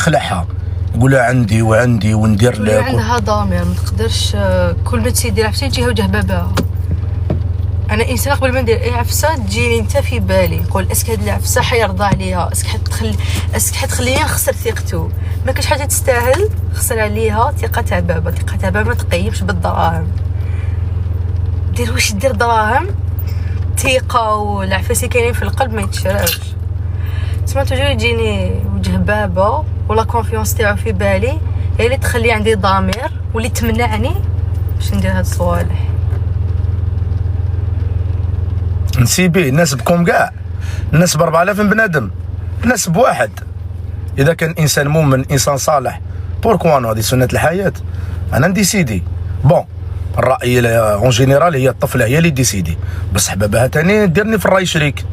يخلعها يقول لها عندي وعندي وندير لك. عندها ضمير، ما تقدرش كل ما تسيدي عفسه تجي وجه باباها. انا انسان قبل ما ندير اي عفسه تجيني انت في بالي نقول اسك هاد العفسه حيرضى عليها، اسك حتخليني نخسر ثقته. ما كاش حاجه تستاهل خسر عليها ثقه تاع بابا. ثقه تاع بابا ما تقيمش بالدراهم. دير واش دير دراهم، ثقه والعفاسي كاينين في القلب ما يتشراوش. تسمى توجور يجيني وجه بابا ولا كونفيونس تاعو في بالي هي اللي تخلي عندي ضمير واللي تمنعني باش ندير هاد الصوالح. نسيبيه الناس بكم كاع، الناس ب4000 بنادم، الناس بواحد. اذا كان انسان مؤمن انسان صالح بوركوا نو، هذه سنه الحياه. انا نديسيدي بون الراي اون جينيرال هي الطفله هي اللي ديسيدي، بصح باباها تاني ديرني في الراي شريك،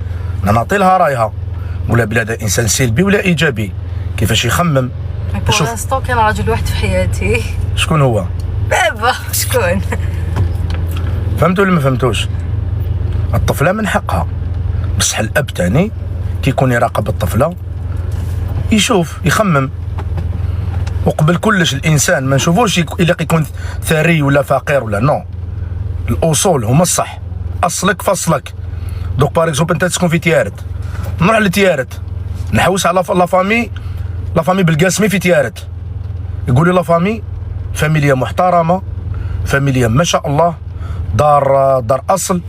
انا نعطي لها رايها. ولا بلا انسان سلبي ولا ايجابي كيفاش يخمم. شوف كان راجل واحد في حياتي. شكون هو؟ بابا. شكون؟ فهمتوا ولا ما فهمتوش؟ الطفله من حقها، بصح الاب تاني كيكون يراقب الطفله يشوف يخمم. وقبل كلش الانسان ما نشوفوش الا يكون ثري ولا فقير ولا نو. الاصول هما الصح، اصلك فصلك. دوك باغ اكزومبل انت تسكن في تيارت، نروح لتيارت نحوس على لا فامي بالقاسمي في تيارت، يقول لي لا فاميليا محترمه، فاميليا ما شاء الله، دار اصل.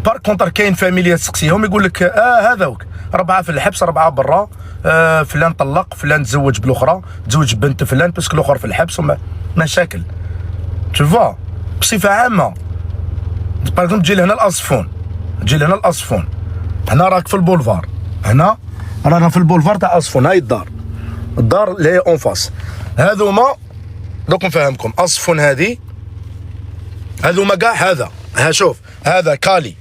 بار كونتر كاين فاميليا تسقسيهم يقول لك هذاك 4 في الحبس 4 برا، فلان طلق، فلان تزوج بالاخرى، تزوج بنت فلان باسكو الاخر في الحبس، مشاكل. تشوفوا بصفه عامه باغ اكزومبل تجي لهنا الاصفون، هنا راك في البولفار، هنا رانا في البولفار تاع اصفون. هاي الدار اللي هي اون فاس. هذوما دوك نفهمكم اصفون هذوما كاع ها شوف هذا كالي،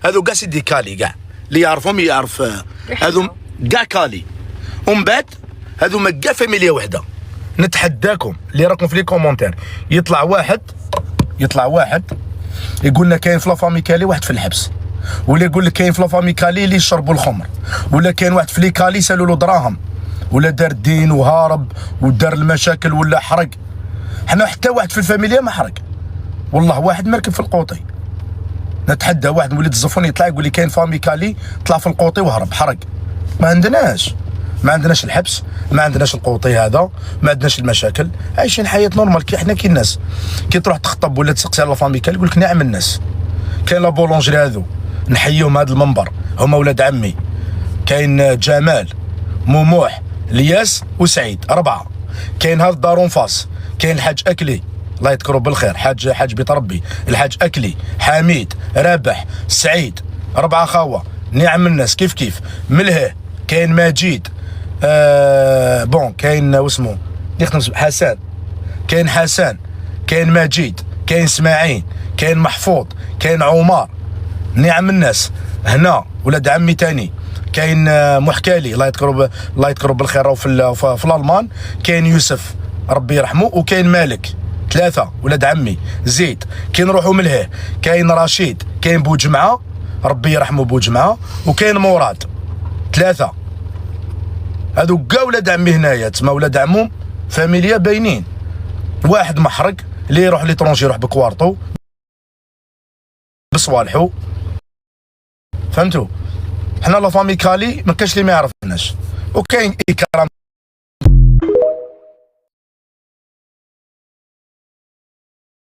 هذو كاع سيدي كالي كاع اللي يعرفهم يعرف، هذو كاع كالي. ومن بعد هذوما كاع فاميليا وحده. نتحداكم اللي راكم في لي كومونتير يطلع واحد يقول لنا كاين في لافامي كالي واحد في الحبس، ولا يقول لك كاين في لافامي كالي اللي يشربوا الخمر، ولا كاين واحد في لي كالي سالوا له دراهم، ولا دار الدين وهارب ودار المشاكل ولا حرق. حنا حتى واحد في الفاميليا ما حرق، والله واحد مركب في القوطي. نتحدى واحد وليد الزفون يطلع يقول لي كاين فامي كالي طلع في القوطي وهرب حرق. ما عندناش الحبس، ما عندناش القوطي هذا، ما عندناش المشاكل، عايشين حياه نورمال كي حنا كي الناس. كي تروح تخطب ولا تسقسي على فامي كالي يقول لك نعم الناس. كاين لا بولونجري هذو نحييهم هذا المنبر، هما ولاد عمي. كاين جمال، مموح، الياس وسعيد 4. كاين هذا دارون فاس، كاين الحاج اكلي الله يذكره بالخير، حاج بيت ربي، الحاج اكلي، حميد، رابح، سعيد، 4 خاوه نعم الناس كيف ملهى. كاين مجيد، بون كاين واسمو حسن، كاين كاين مجيد، كاين اسماعيل، كاين محفوظ، كاين عمر، نعم الناس. هنا ولاد عمي تاني كاين محكالي الله يذكره بالخير في الالمان. كاين يوسف ربي يرحمه، وكاين مالك، 3 ولاد عمي. زيد كي نروحوا ملهيه كاين رشيد، كاين بوجمعه ربي يرحمه بوجمعه، وكاين مراد، 3. هذو كاع ولاد عمي هنايا، تما ولاد عمهم فاميليا باينين. واحد محرق اللي يروح ليترونجي يروح بكوارطو بصوالحو. فهمتوا؟ حنا لا فامي كالي ما كاش اللي ما يعرفناش، وكاين اكرام